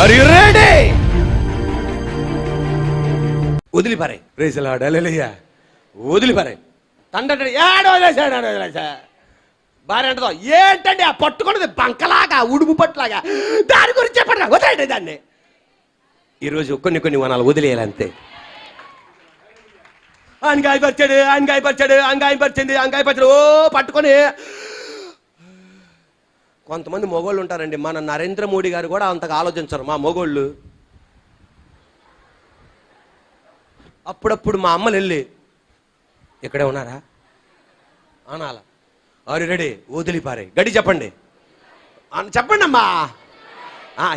Are you ready? వదిలిపారే. Praise the Lord. Hallelujah. వదిలిపారే. తండ్రి వదిలేసా భార్య అంటదో, ఏంటండి ఆ పట్టుకున్నది బంకలాగా ఉడుపు పట్టులాగా, దాని గురించి చెప్పండి, వదిలేండి దాన్ని. ఈరోజు కొన్ని వనాలు వదిలేయాలంతే. ఆయన గాయపరిచాడు ఓ పట్టుకొని. కొంతమంది మొగోళ్ళు ఉంటారండి, మన నరేంద్ర మోడీ గారు కూడా అంతగా ఆలోచించరు. మా మొగోళ్ళు అప్పుడప్పుడు మా అమ్మలు వెళ్ళి ఇక్కడే ఉన్నారా అనాల. Are you ready? వదిలిపారే. గడి చెప్పండి, చెప్పండి అమ్మా.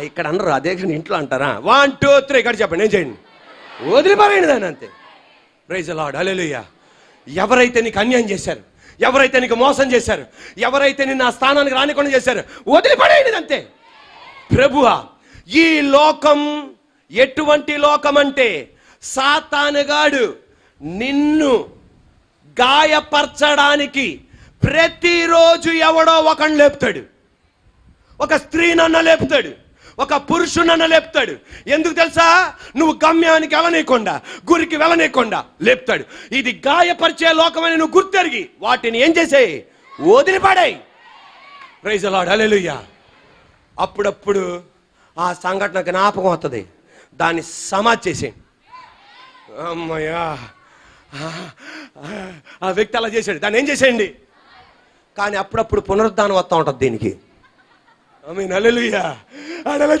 ఇక్కడ అనరు, అదే ఇంట్లో అంటారా? 1 2 3 గడి చెప్పండి, ఏం చేయండి? వదిలిపారేయండి దాన్ని, అంతే. Praise the Lord. హల్లెలూయా. ఎవరైతే నీకు అన్యాయం చేశారు, ఎవరైతే నీకు మోసం చేశారు, ఎవరైతే నిన్ను ఆ స్థానానికి రానికుండా చేశారు, వదిలిపడేయండి అంతే. ప్రభువా, ఈ లోకం ఎటువంటి లోకం అంటే, సాతానుగాడు నిన్ను గాయపరచడానికి ప్రతిరోజు ఎవడో ఒకడు లేపుతాడు. ఒక స్త్రీనన్న లేపుతాడు, ఒక పురుషునన్న లేపుతాడు. ఎందుకు తెలుసా? నువ్వు గమ్యానికి వెళ్ళనీయకుండా, గురికి వెళ్ళనీయకుండా లేపుతాడు. ఇది గాయపరిచే లోకమని నువ్వు గుర్తెరిగి వాటిని ఏం చేసేయి? వదిలిపడేయి. Praise the Lord. హల్లెలూయా. అప్పుడప్పుడు ఆ సంఘటన జ్ఞాపకం వస్తుంది, దాన్ని సమాధి చేసేయండి. అమ్మయ్యా, ఆ వ్యక్తి అలా చేశాడు, దాన్ని ఏం చేసేయండి. కానీ అప్పుడప్పుడు పునరుద్ధానం వస్తూ ఉంటుంది దీనికి. ఆమేన్. హల్లెలూయా. అలా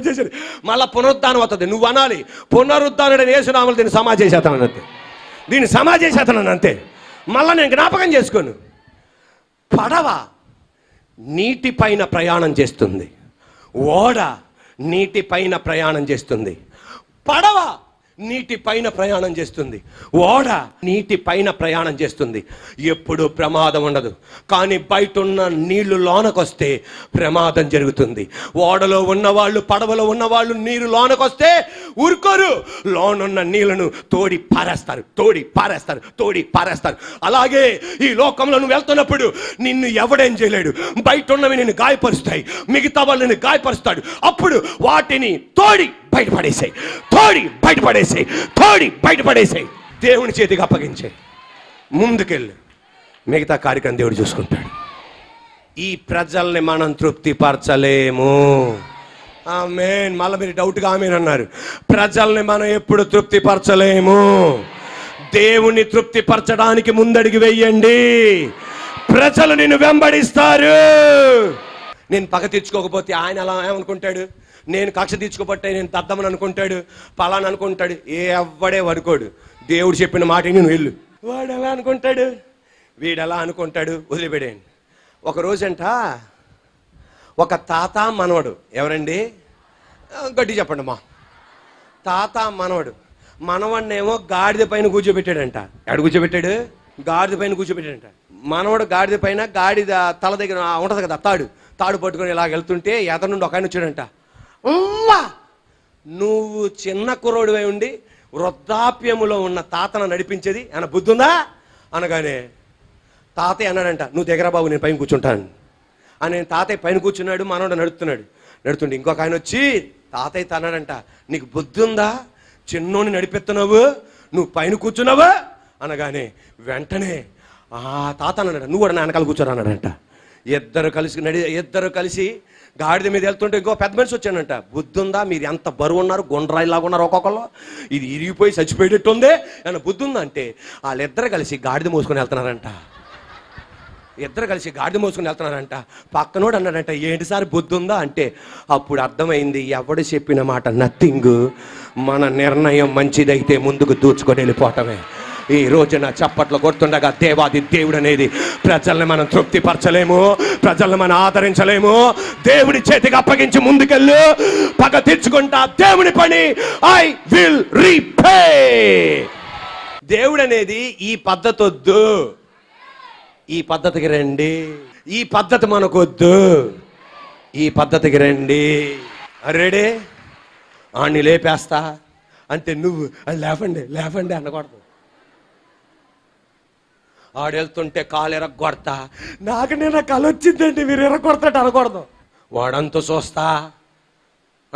చేశాడు మళ్ళా పునరుద్ధానం వస్తుంది. నువ్వు అనాలి, పునరుద్ధానుడని యేసునామములో దీన్ని సమాధి చేసేస్తాను అంతే, దీన్ని సమాధి చేసేస్తాను అంతే. మళ్ళా నేను జ్ఞాపకం చేసుకోను. పడవ నీటి పైన ప్రయాణం చేస్తుంది, ఓడ నీటి పైన ప్రయాణం చేస్తుంది. పడవ నీటి పైన ప్రయాణం చేస్తుంది, ఓడ నీటి పైన ప్రయాణం చేస్తుంది. ఎప్పుడు ప్రమాదం ఉండదు, కానీ బయట ఉన్న నీళ్లు లోనకొస్తే ప్రమాదం జరుగుతుంది. ఓడలో ఉన్నవాళ్ళు, పడవలో ఉన్నవాళ్ళు నీరు లోనకొస్తే ఊరుకోరు, లోనున్న నీళ్లను తోడి పారేస్తారు. అలాగే ఈ లోకంలో నువ్వు వెళ్తున్నప్పుడు నిన్ను ఎవడేం చేయలేడు. బయట ఉన్నవి నిన్ను గాయపరుస్తాయి, మిగతా వాళ్ళు నిన్ను గాయపరుస్తాడు. అప్పుడు వాటిని తోడి బయటపడేసాయి, దేవుని చేతికి అప్పగించే, ముందుకెళ్ళు. మిగతా కార్యక్రమం దేవుడు చూసుకుంటాడు. ఈ ప్రజల్ని మనం తృప్తిపరచలేము. ఆమేన్. మళ్ళీ మీరు డౌట్గా ఆమేన్ అన్నారు. ప్రజల్ని మనం ఎప్పుడు తృప్తిపరచలేము. దేవుని తృప్తిపరచడానికి ముందడిగి వెయ్యండి. ప్రజలు నిన్ను వెంబడిస్తారు. నేను పగ తెచ్చుకోకపోతే ఆయన అలా ఏమనుకుంటాడు, నేను కక్ష తీర్చుకోబట్టే నేను తద్దమని అనుకుంటాడు, పలాని అనుకుంటాడు. ఎవ్వడే వడుకోడు. దేవుడు చెప్పిన మాట నేను వెళ్ళు. వాడు ఎలా అనుకుంటాడు, వీడు ఎలా అనుకుంటాడు, వదిలిపెట్టేయండి. ఒక రోజంట ఒక తాత మనవడు, ఎవరండి గట్టి చెప్పండి మా తాత మనవడినేమో గాడిద పైన కూర్చోబెట్టాడంట. ఎక్కడ కూర్చోబెట్టాడు? గాడిద పైన కూర్చోబెట్టాడంట. మనవడు గాడిద పైన, గాడిద తల దగ్గర ఉంటుంది కదా తాడు పట్టుకొని ఇలా వెళ్తుంటే ఎదరు నుండి ఒక ఆయన వచ్చాడంట. నువ్వు చిన్న కుర్రోడివై ఉండి వృద్ధాప్యములో ఉన్న తాతను నడిపించేది ఆయన బుద్ధి ఉందా అనగానే తాతయ్య అన్నాడంట, నువ్వు దగ్గర బాబు, నేను పైన కూర్చుంటాను అని. తాతయ్య పైన కూర్చున్నాడు, మనోడు నడుస్తుంటే ఇంకొక ఆయన వచ్చి తాతయ్య అన్నాడంట, నీకు బుద్ధి ఉందా, చిన్నోని నడిపెత్తున్నావు, నువ్వు పైన కూర్చున్నావా అనగానే వెంటనే ఆ తాత అన్నాడంట, నువ్వు కూడా నా వెనకాల కూర్చోరా అన్నాడంట. ఇద్దరు కలిసి గాడిద మీద వెళ్తుంటే ఇంకో పెద్ద మనిషి వచ్చానంట. బుద్ధి ఉందా, మీరు ఎంత బరువు ఉన్నారు, గుండ్రాయిలాగా ఉన్నారు ఒక్కొక్కరు, ఇది ఇరిగిపోయి చచ్చిపోయేటట్టు ఉంది అని బుద్ధి ఉందా అంటే, వాళ్ళిద్దరు కలిసి గాడిద మోసుకొని వెళ్తున్నారంట. పక్కనోడు అన్నాడంట, ఏంటి సార్ బుద్ధి ఉందా అంటే, అప్పుడు అర్థమైంది ఎవడు చెప్పిన మాట నథింగ్, మన నిర్ణయం మంచిదైతే ముందుకు దూచుకొని వెళ్ళిపోవటమే. ఈ రోజున చప్పట్లు కొడుతుండగా దేవాది దేవుడు అనేది ప్రజల్ని మనం తృప్తిపరచలేము, ప్రజల్ని మనం ఆదరించలేము. దేవుడి చేతికి అప్పగించి ముందుకెళ్ళు, పగ తీర్చుకుంటా దేవుని పని ఐ విల్ రీపే. దేవుడు అనేది ఈ పద్ధతి వద్దు, ఈ పద్ధతికి రండి, ఈ పద్ధతి మనకొద్దు, ఈ పద్ధతికి రండి. అరేడే ఆడిని లేపేస్తా అంటే నువ్వు లేవండి అనకూడదు. ఆడెళ్తుంటే కాలు ఎరగొడతా, నాకు నేను కళ వచ్చిందండి మీరు ఎరగొడతాడు అనకూడదు. వాడంతా చూస్తా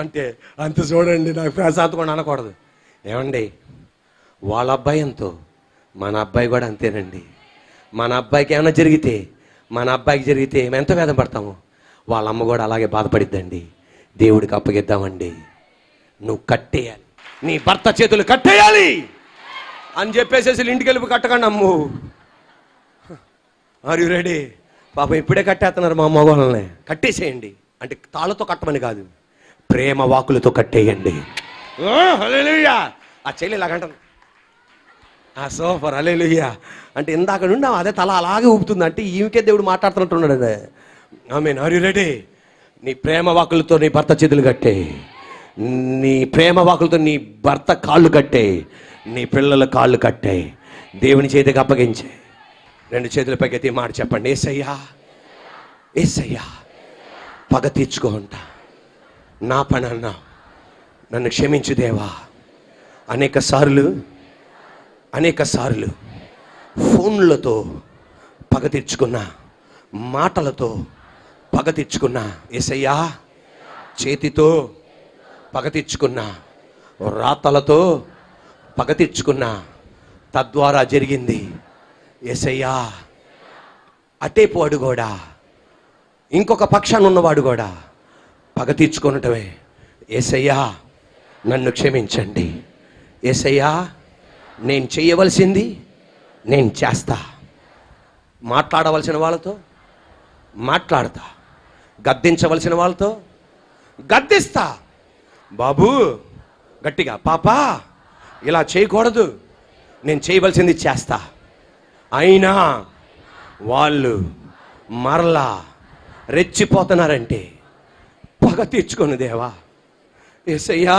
అంటే అంత చూడండి, నాకు ప్రశాంతంగా అనకూడదు. ఏమండి, వాళ్ళ అబ్బాయి ఎంతో, మన అబ్బాయి కూడా అంతేనండి. మన అబ్బాయికి ఏమైనా జరిగితే, మన అబ్బాయికి జరిగితే మేము ఎంత వేదన పడతాము, వాళ్ళ అమ్మ కూడా అలాగే బాధపడిద్దండి. దేవుడికి అప్పగిద్దామండి. నువ్వు కట్టేయాలి, నీ భర్త చేతులు కట్టేయాలి అని చెప్పేసి ఇంటికి వెళ్ళి కట్టకండి. అమ్ము, ఆర్ యు రెడీ? పాపం ఇప్పుడే కట్టేస్తున్నారు మా మగవాళ్ళని. కట్టేసేయండి. అంటే తాళ్ళతో కట్టమని కాదు, ప్రేమ వాకులతో కట్టేయండి. హల్లెలూయా. ఆ చెల్లి ఇలాగంటాను, ఆ సూపర్, హల్లెలూయా అంటే ఇందాక నుండి అదే తల అలాగే ఊపుతుంది. అంటే ఈమెకే దేవుడు మాట్లాడుతున్నట్టున్నాడు. అదే ఆమేన్. Are you ready? నీ ప్రేమ వాకులతో నీ భర్త చేతులు కట్టే, నీ ప్రేమ వాకులతో నీ భర్త కాళ్ళు కట్టే, నీ పిల్లల కాళ్ళు కట్టే, దేవుని చేతికి అప్పగించే. 2 చేతుల పైకి మాట చెప్పండి, యేసయ్యా, యేసయ్యా, పగ తీర్చుకుంటా, నా పని అన్నా, నన్ను క్షమించు దేవా. అనేక సార్లు ఫోన్లతో పగ తీర్చుకున్నా, మాటలతో పగ తీర్చుకున్నా, యేసయ్యా, చేతితో పగ తీర్చుకున్నా, రాతలతో పగ తీర్చుకున్నా, తద్వారా జరిగింది. యేసయ్యా, అటేపోడు కూడా, ఇంకొక పక్షాన ఉన్నవాడు కూడా పగ తీర్చుకొనటమే. యేసయ్యా, నన్ను క్షమించండి. యేసయ్యా, నేను చేయవలసింది నేను చేస్తా. మాట్లాడవలసిన వాళ్ళతో మాట్లాడతా, గద్దించవలసిన వాళ్ళతో గద్దిస్తా. బాబు గట్టిగా, పాపా ఇలా చేయకూడదు, నేను చేయవలసింది చేస్తా. అయినా వాళ్ళు మరలా రెచ్చిపోతున్నారంటే పగ తీర్చుకొని దేవా, యేసయ్యా,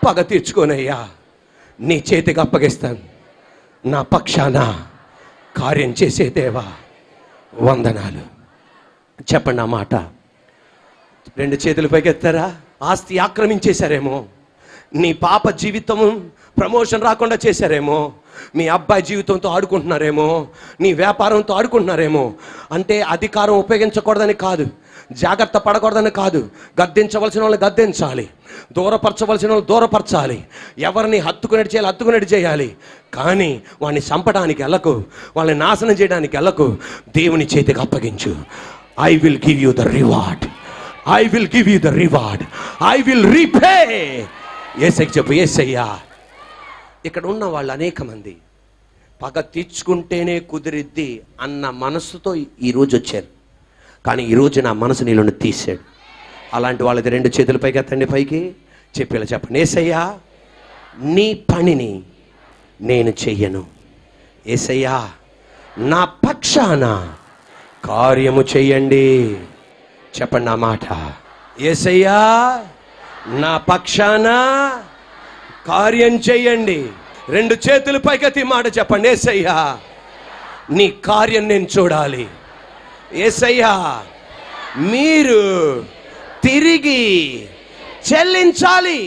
పగ తీర్చుకోనయ్యా, నీ చేతికి అప్పగిస్తాను. నా పక్షాన కార్యం చేసే దేవా వందనాలు. చెప్పండి ఆ మాట. 2 చేతుల పైకి ఎత్తారా? ఆస్తి ఆక్రమించేశారేమో, నీ పాప జీవితం ప్రమోషన్ రాకుండా చేశారేమో, మీ అబ్బాయి జీవితంతో ఆడుకుంటున్నారేమో, నీ వ్యాపారంతో ఆడుకుంటున్నారేమో. అంటే అధికారం ఉపయోగించకూడదని కాదు, జాగ్రత్త పడకూడదని కాదు, గద్దించవలసిన వాళ్ళు గద్దించాలి, దూరపరచవలసిన వాళ్ళు దూరపరచాలి, ఎవరిని హత్తుకునేటి చేయాలి. కానీ వాడిని చంపడానికి వెళ్ళకు, వాళ్ళని నాశనం చేయడానికి వెళ్ళకు, దేవుని చేతికి అప్పగించు. I will give you the reward, I will give you the reward, I will repay. యేసయ్యకి చెప్పు, యేసయ్యా. ఇక్కడ ఉన్న వాళ్ళు అనేక మంది పగ తీర్చుకుంటేనే కుదిరిద్ది అన్న మనసుతో ఈరోజు వచ్చారు. కానీ ఈరోజు నా మనసు నీళ్ళని తీసాడు. అలాంటి వాళ్ళది 2 చేతుల పైకి ఎత్తండి, పైకి చెప్పేలా చెప్పండి, యేసయ్యా, నీ పనిని నేను చెయ్యను. యేసయ్యా, నా పక్షాన కార్యము చెయ్యండి. చెప్పండి ఆ మాట. యేసయ్యా, నా పక్షాన కార్యం చెయ్యండి. 2 చేతుల పైకెత్తి మాట చెప్పండి, యేసయ్యా, నీ కార్యం నేను చూడాలి. యేసయ్యా, మీరు తిరిగి చెల్లించాలి.